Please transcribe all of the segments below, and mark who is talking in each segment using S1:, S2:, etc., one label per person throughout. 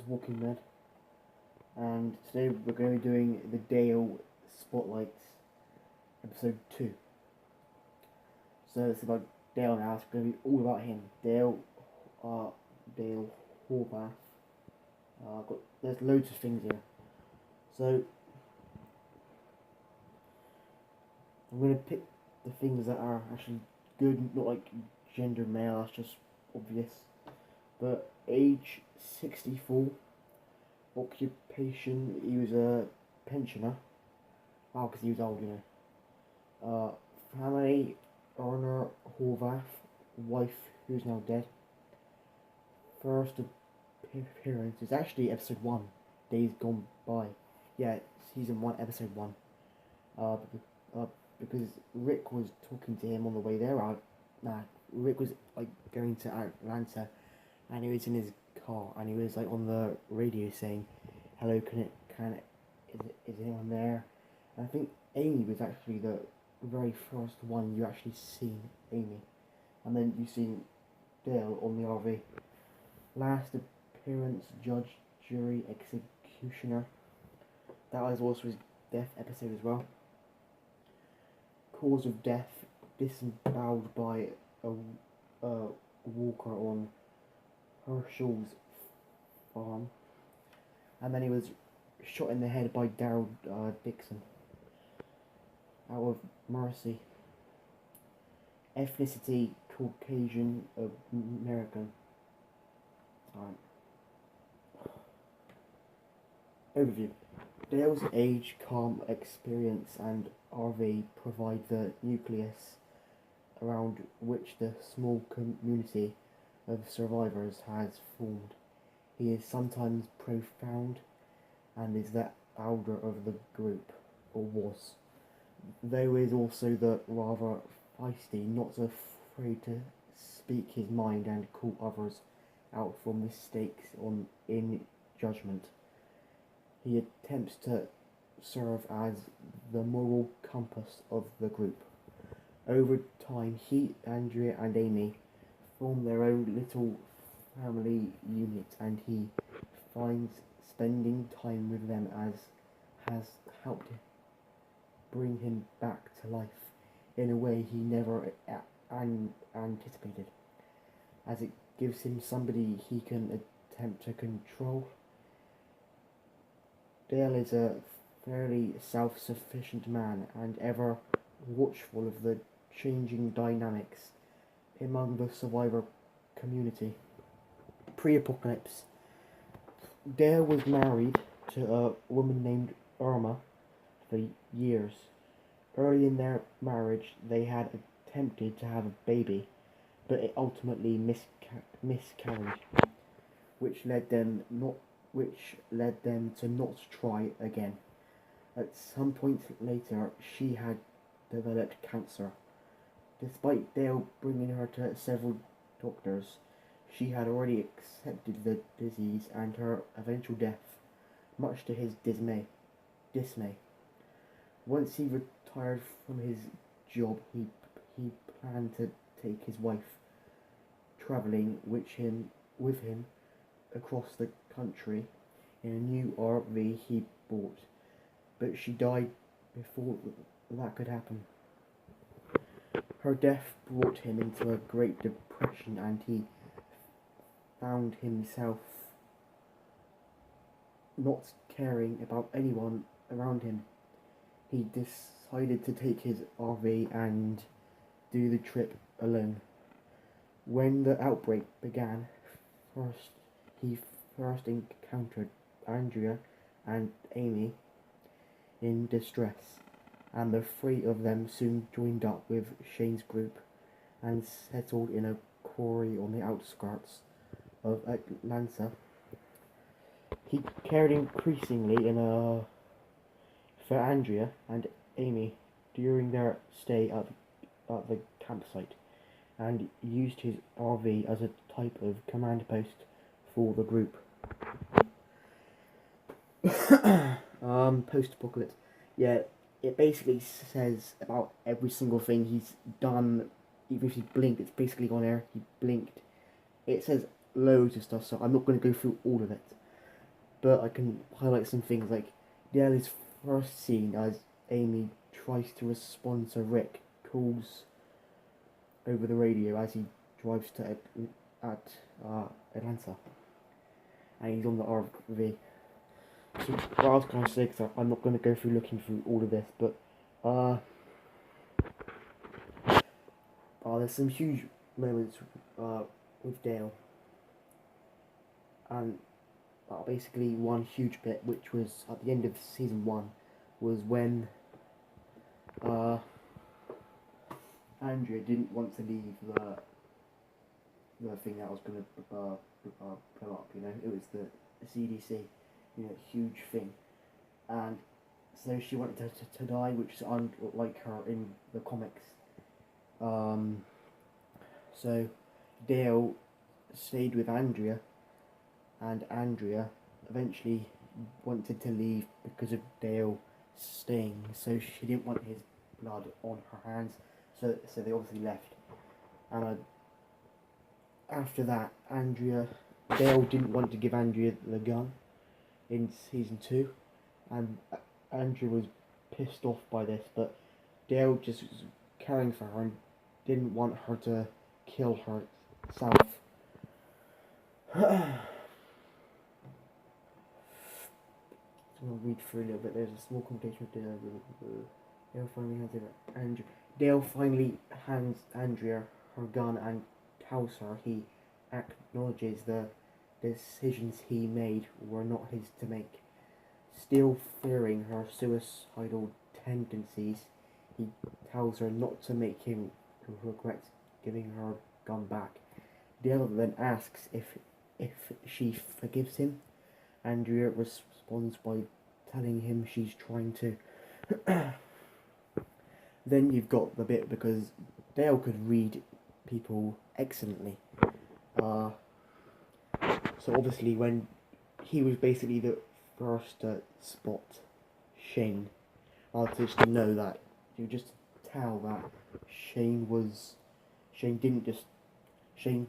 S1: is Walking Dead, and today we're going to be doing the Dale Spotlights, episode 2. So it's about Dale now, it's going to be all about him. Dale Horvath. There's loads of things here. So, I'm going to pick the things that are actually good, not like gender male, that's just obvious. But age 64, occupation, he was a pensioner. Wow, because he was old, you know. Family, Erna Horvath, wife who's now dead. First appearance is actually episode 1, Days Gone By. Yeah, season 1, episode 1. Because Rick was talking to him on the way there. Rick was like going to Atlanta, and he was in his car, and he was like on the radio saying, "Hello, is anyone there?" And I think Amy was actually the very first one you actually seen Amy, and then you seen Dale on the RV. Last appearance, judge, jury, executioner. That was also his death episode as well. Cause of death, disemboweled by a walker on Herschel's farm. And then he was shot in the head by Daryl Dixon out of mercy. Ethnicity, Caucasian American. Overview. Dale's age, calm experience and RV provide the nucleus around which the small community of survivors has formed. He is sometimes profound and is the elder of the group, or was, though is also the rather feisty, not afraid to speak his mind and call others out for mistakes in judgment. He attempts to serve as the moral compass of the group. Over time, he, Andrea and Amy form their own little family unit, and he finds spending time with them has helped bring him back to life in a way he never anticipated, as it gives him somebody he can attempt to control. Dale is a fairly self-sufficient man and ever watchful of the changing dynamics among the survivor community. Pre-apocalypse. Dale was married to a woman named Irma for years. Early in their marriage, they had attempted to have a baby, but it ultimately miscarried, which led them to not try again. At some point later, she had developed cancer. Despite Dale bringing her to several doctors, she had already accepted the disease and her eventual death, much to his dismay. Once he retired from his job, he planned to take his wife, travelling with him across the country in a new RV he bought, but she died before that could happen. Her death brought him into a great depression, and he found himself not caring about anyone around him. He decided to take his RV and do the trip alone. When the outbreak began, he first encountered Andrea and Amy in distress, and the three of them soon joined up with Shane's group and settled in a quarry on the outskirts of Atlanta. He cared increasingly for Andrea and Amy during their stay at the campsite, and used his RV as a type of command post for the group. Post-apocalypse. Yeah, it basically says about every single thing he's done. Even if he blinked, it's basically on there. He blinked. It says loads of stuff, so I'm not going to go through all of it. but I can highlight some things like Dale's first scene as Amy tries to respond to Rick calls over the radio as he drives to Atlanta, and he's on the RV. So what I was going to say, because I'm not going to go through looking through all of this, but there's some huge moments with Dale, and basically one huge bit, which was at the end of season 1, was when Andrea didn't want to leave the thing that was going to blow up. You know, it was the CDC, you know, huge thing, and so she wanted to die, which is unlike her in the comics. So Dale stayed with Andrea, and Andrea eventually wanted to leave because of Dale staying, so she didn't want his blood on her hands, so they obviously left. And after that, Dale didn't want to give Andrea the gun in season 2, and Andrea was pissed off by this, but Dale just was caring for her and didn't want her to kill herself. So I'll read through a little bit. There's a small conversation with Dale finally hands it. And Dale finally hands Andrea her gun and tells her he acknowledges the decisions he made were not his to make. Still fearing her suicidal tendencies, he tells her not to make him regret giving her gun back. Dale then asks if she forgives him. Andrea responds by telling him she's trying to. Then you've got the bit because Dale could read people excellently. So obviously when he was basically the first to spot Shane, just to know that you just tell that Shane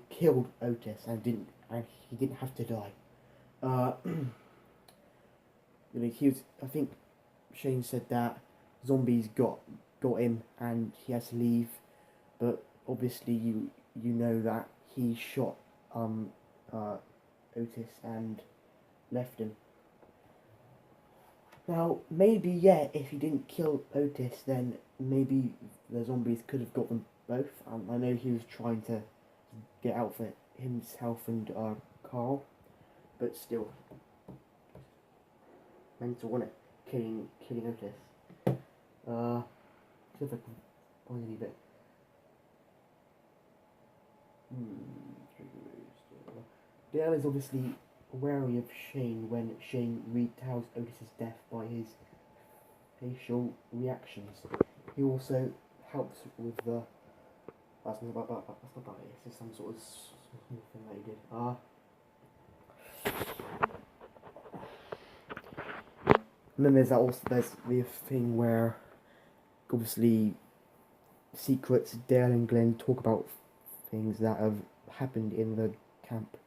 S1: killed Otis and he didn't have to die. I think Shane said that zombies got him and he has to leave, but obviously you know that he shot Otis and left him. Now maybe if he didn't kill Otis, then maybe the zombies could have got them both. I know he was trying to get out for himself and Carl, but still, mental, wasn't it? Killing Otis. See if I can find any bit. Dale is obviously wary of Shane when Shane retells Otis's death by his facial reactions. He also helps with the. That's not about it. It's just some sort of small thing that he did. And then there's the thing where obviously secrets. Dale and Glenn talk about things that have happened in the camp,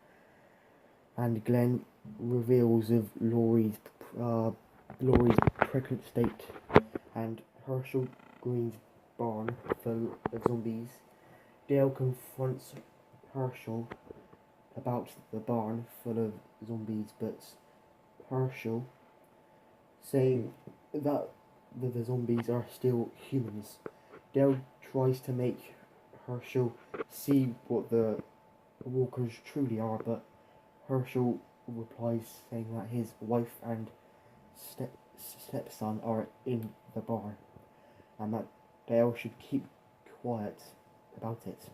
S1: and Glenn reveals of Laurie's pregnant state and Herschel Green's barn full of zombies. Dale confronts Herschel about the barn full of zombies, but Herschel saying that the zombies are still humans. Dale tries to make Herschel see what the walkers truly are, but Herschel replies saying that his wife and stepson are in the barn, and that Dale should keep quiet about it.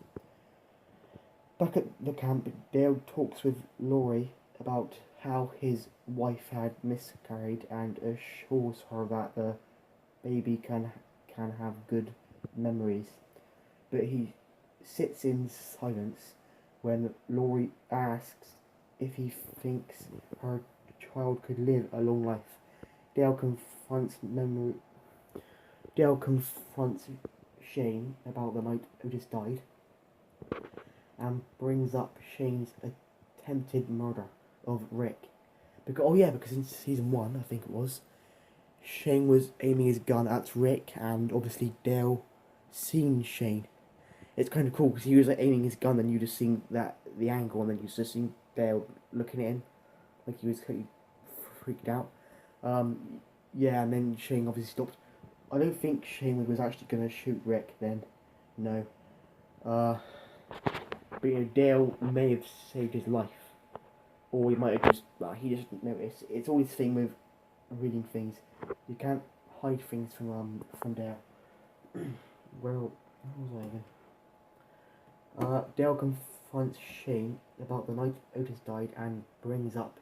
S1: Back at the camp, Dale talks with Laurie about how his wife had miscarried and assures her that the baby can have good memories. But he sits in silence when Laurie asks if he thinks her child could live a long life. Dale confronts Shane about the night Otis died, and brings up Shane's attempted murder of Rick. Because oh yeah, because in season 1, I think it was, Shane was aiming his gun at Rick, and obviously Dale seen Shane. It's kind of cool because he was like aiming his gun, and you just seen that the angle, and then you just seen Dale looking at him like he was kind of freaked out. Yeah, and then Shane obviously stopped. I don't think Shane was actually gonna shoot Rick then. No. But you know, Dale may have saved his life, or he might have just he just didn't notice. It's always the thing with reading things. You can't hide things from Dale. Well, where was I again? Dale confronts Shane about the night Otis died and brings up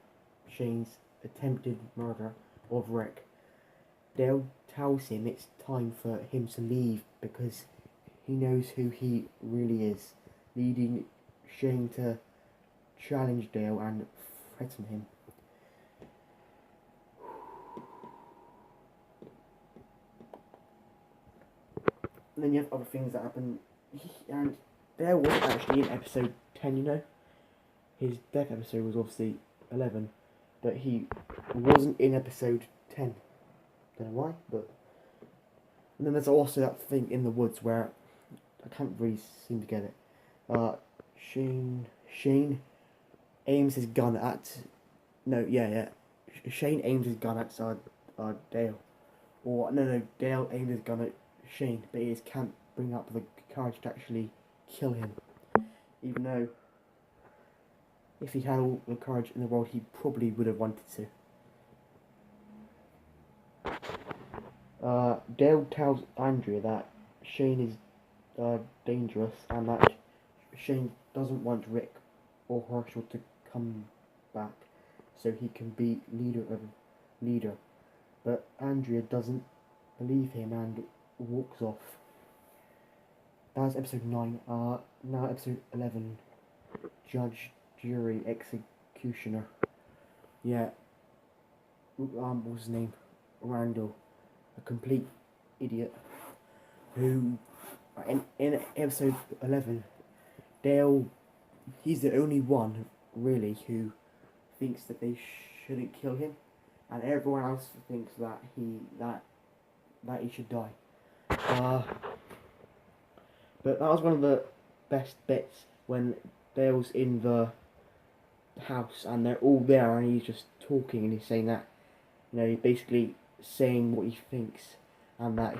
S1: Shane's attempted murder of Rick. Dale tells him it's time for him to leave because he knows who he really is, leading Shane to challenge Dale and threaten him. And then you have other things that happen, and Dale wasn't actually in episode 10, you know. His death episode was obviously 11, but he wasn't in episode 10. Don't know why, but... And then there's also that thing in the woods where I can't really seem to get it. Shane aims his gun at... No, yeah. Shane aims his gun at Dale. Or, no, Dale aims his gun at Shane, but he just can't bring up the courage to actually kill him. Even though, if he had all the courage in the world, he probably would have wanted to. Dale tells Andrea that Shane is dangerous and that Shane doesn't want Rick or Herschel to come back so he can be leader. But Andrea doesn't believe him and walks off. That was episode 9. Now episode 11. Judge, jury, executioner. Yeah. What was his name? Randall. A complete idiot. Who, in episode 11, Dale, he's the only one, really, who thinks that they shouldn't kill him. And everyone else thinks that he should die. But that was one of the best bits when Dale's in the house and they're all there and he's just talking and he's saying that, you know, he's basically saying what he thinks and that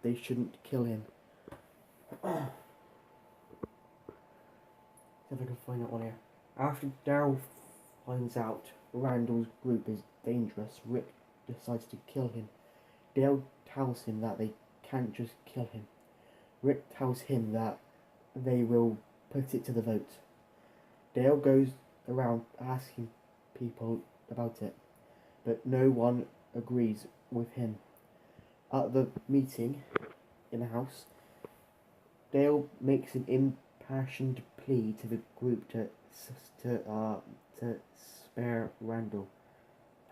S1: they shouldn't kill him. See if I can find that one here. After Daryl finds out Randall's group is dangerous, Rick decides to kill him. Dale tells him that they can't just kill him. Rick tells him that they will put it to the vote. Dale goes around asking people about it, but no one agrees with him. At the meeting in the house, Dale makes an impassioned plea to the group to spare Randall.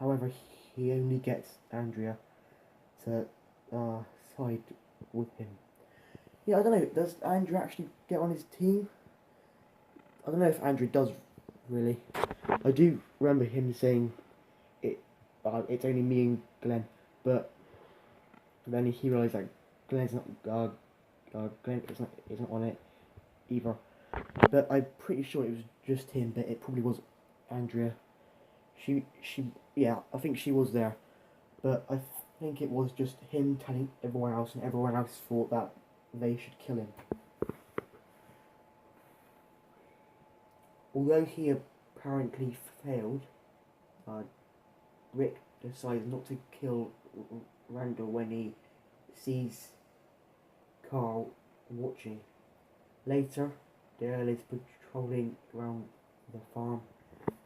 S1: However, he only gets Andrea to side with him. Yeah, I don't know, does Andrew actually get on his team? I don't know if Andrew does, really. I do remember him saying it's only me and Glenn, but then he realised that Glenn's not, Glenn isn't on it either. But I'm pretty sure it was just him, but it probably was Andrea. Yeah, I think she was there, but I think it was just him telling everyone else, and everyone else thought that they should kill him. Although he apparently failed, Rick decides not to kill Randall when he sees Carl watching. Later, Dale is patrolling around the farm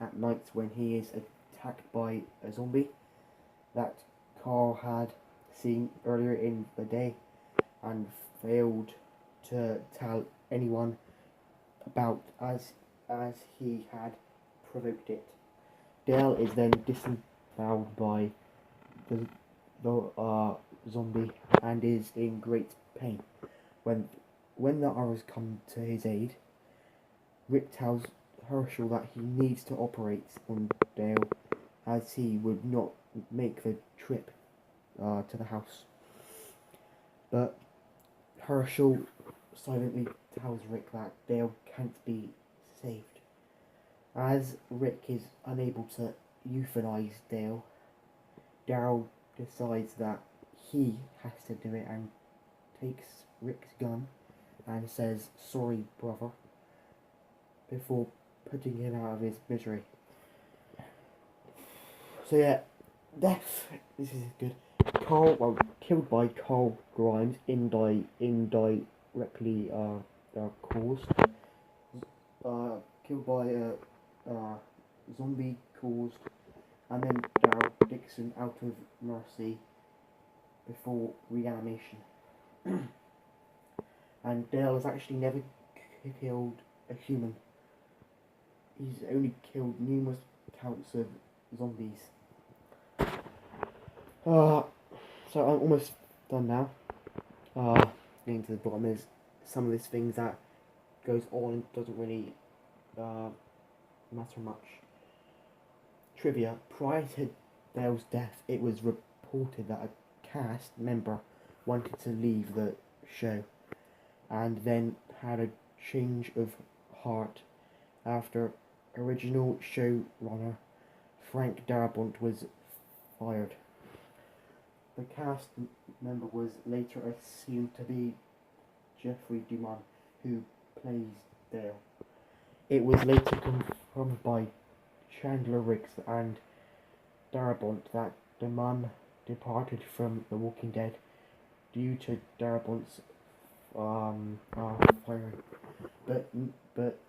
S1: at night when he is attacked by a zombie that Carl had seen earlier in the day and failed to tell anyone about as he had provoked it. Dale is then disemboweled by the zombie and is in great pain. When the others come to his aid, Rick tells Herschel that he needs to operate on Dale as he would not make the trip to the house. But Herschel silently tells Rick that Dale can't be saved. As Rick is unable to euthanize Dale, Daryl decides that he has to do it and takes Rick's gun and says, "Sorry, brother," before putting him out of his misery. So yeah, death. This is good. Killed by Carl Grimes, indirectly caused. Killed by zombie caused, and then Daryl Dixon out of mercy before reanimation. And Dale has actually never killed a human. He's only killed numerous counts of zombies. So I'm almost done now. Getting to the bottom is some of these things that goes on and doesn't really matter much. Trivia: prior to Dale's death, it was reported that a cast member wanted to leave the show, and then had a change of heart after original showrunner Frank Darabont was fired. The cast member was later assumed to be Jeffrey DeMunn, who plays Dale. It was later confirmed by Chandler Riggs and Darabont that DeMunn departed from The Walking Dead due to Darabont's firing, but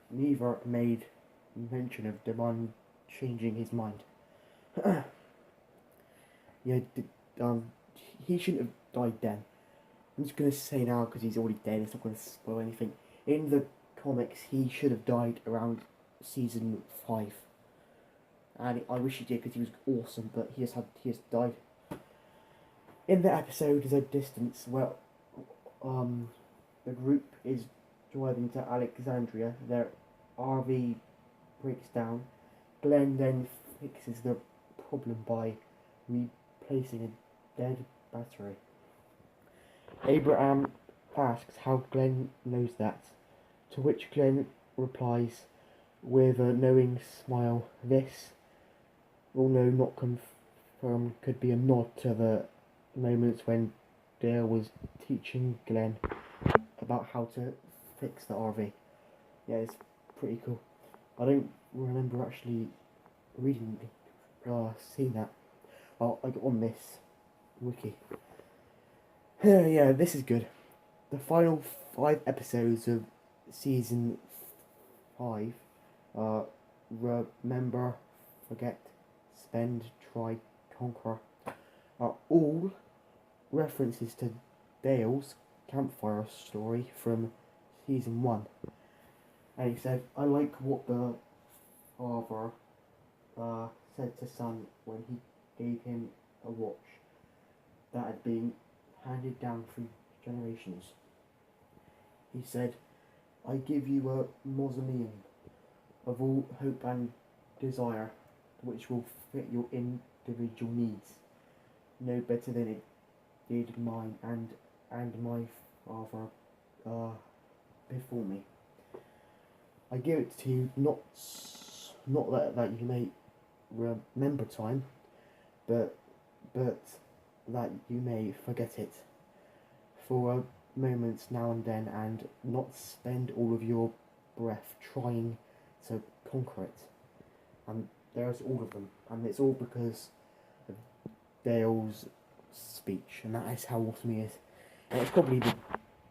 S1: neither made mention of DeMunn changing his mind. Yeah, he shouldn't have died then. I'm just going to say now, because he's already dead, it's not going to spoil anything. In the comics, he should have died around season 5. And I wish he did, because he was awesome, but he has died. In the episode, there's a distance where the group is driving to Alexandria. Their RV breaks down. Glenn then fixes the problem by replacing a dead battery. Abraham asks how Glenn knows that, to which Glenn replies with a knowing smile, "This, although not confirmed, could be a nod to the moments when Dale was teaching Glenn about how to fix the RV." Yeah, it's pretty cool. I don't remember actually reading, seeing that. I got on this wiki. Yeah, this is good. The final 5 episodes of season 5, Remember, Forget, Spend, Try, Conquer, are all references to Dale's campfire story from season 1. And he said, "I like what the father said to son when he gave him a watch that had been handed down through generations. He said, 'I give you a mausoleum of all hope and desire, which will fit your individual needs, no better than it did mine and my father before me. I give it to you not that you may remember time, but that you may forget it for a moment now and then, and not spend all of your breath trying to conquer it.' And there's all of them, and it's all because of Dale's speech, and that is how awesome he is. And it's probably the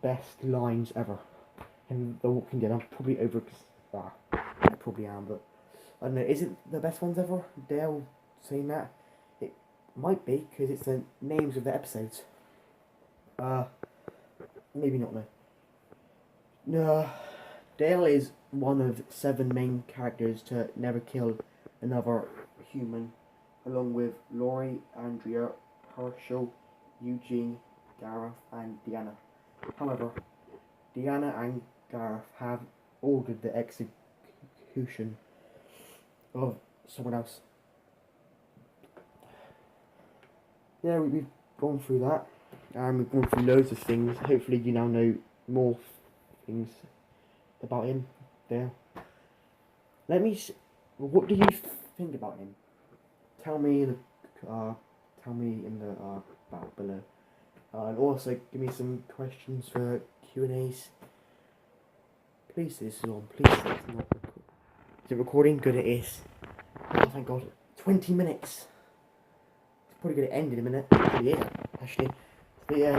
S1: best lines ever in The Walking Dead. I'm probably over, I probably am, but I don't know, is it the best ones ever? Dale saying that? It might be, because it's the names of the episodes. Maybe not, though. No, Dale is one of 7 main characters to never kill another human, along with Laurie, Andrea, Herschel, Eugene, Gareth, and Deanna. However, Deanna and Gareth have ordered the execution of someone else. yeah, we've gone through that, and we've gone through loads of things. Hopefully you now know more things about him. There. What do you think about him? Tell me in the about below. And also give me some questions for Q&As. Please say this is on. Please say it's not. Is it recording? Good, it is. Oh, thank God. 20 minutes. It's probably going to end in a minute. Yeah, actually. But yeah,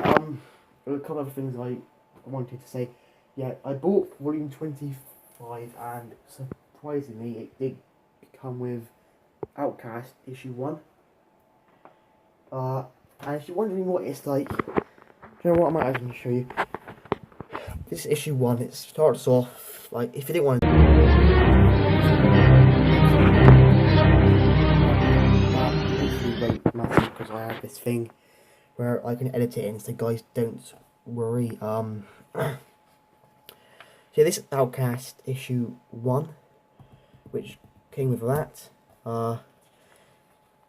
S1: a couple of things I wanted to say. Yeah, I bought volume 25, and surprisingly, it did come with Outcast issue 1. And if you're wondering what it's like, you know what, I might actually show you. This issue 1, it starts off, like, if you didn't want to... won't matter, because I have this thing where I can edit it in, so guys, don't worry. So this is Outcast issue 1, which came with that.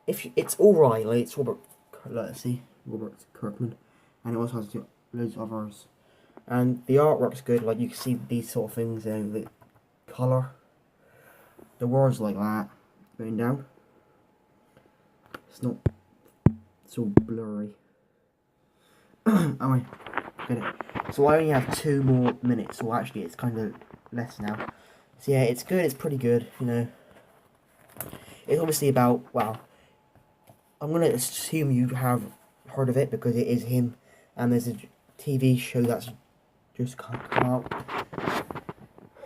S1: It's alright, like, it's Robert Kirkman, and it also has loads of others. And the artwork's good, like you can see these sort of things, and the colour, the words like that, written down. It's not so blurry. Oh, get it. So I only have 2 more minutes, so actually it's kind of less now. So yeah, it's good, it's pretty good, you know. It's obviously about, well, I'm going to assume you have heard of it because it is him, and there's a TV show that's just come out.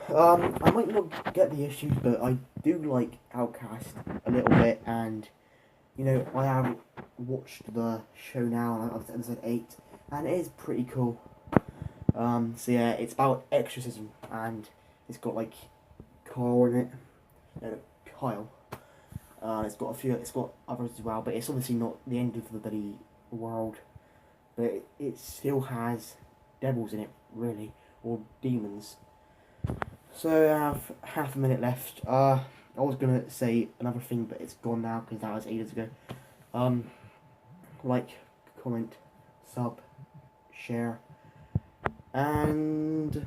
S1: I might not get the issues, but I do like Outcast a little bit, and you know, I have watched the show now, and I've to episode 8, and it is pretty cool. So yeah, it's about exorcism, and it's got like Carl in it, no, Kyle. It's got others as well, but it's obviously not the end of the bloody world. But it still has devils in it, really, or demons. So I have half a minute left. I was gonna say another thing, but it's gone now because that was ages ago. Like, comment, sub, share, and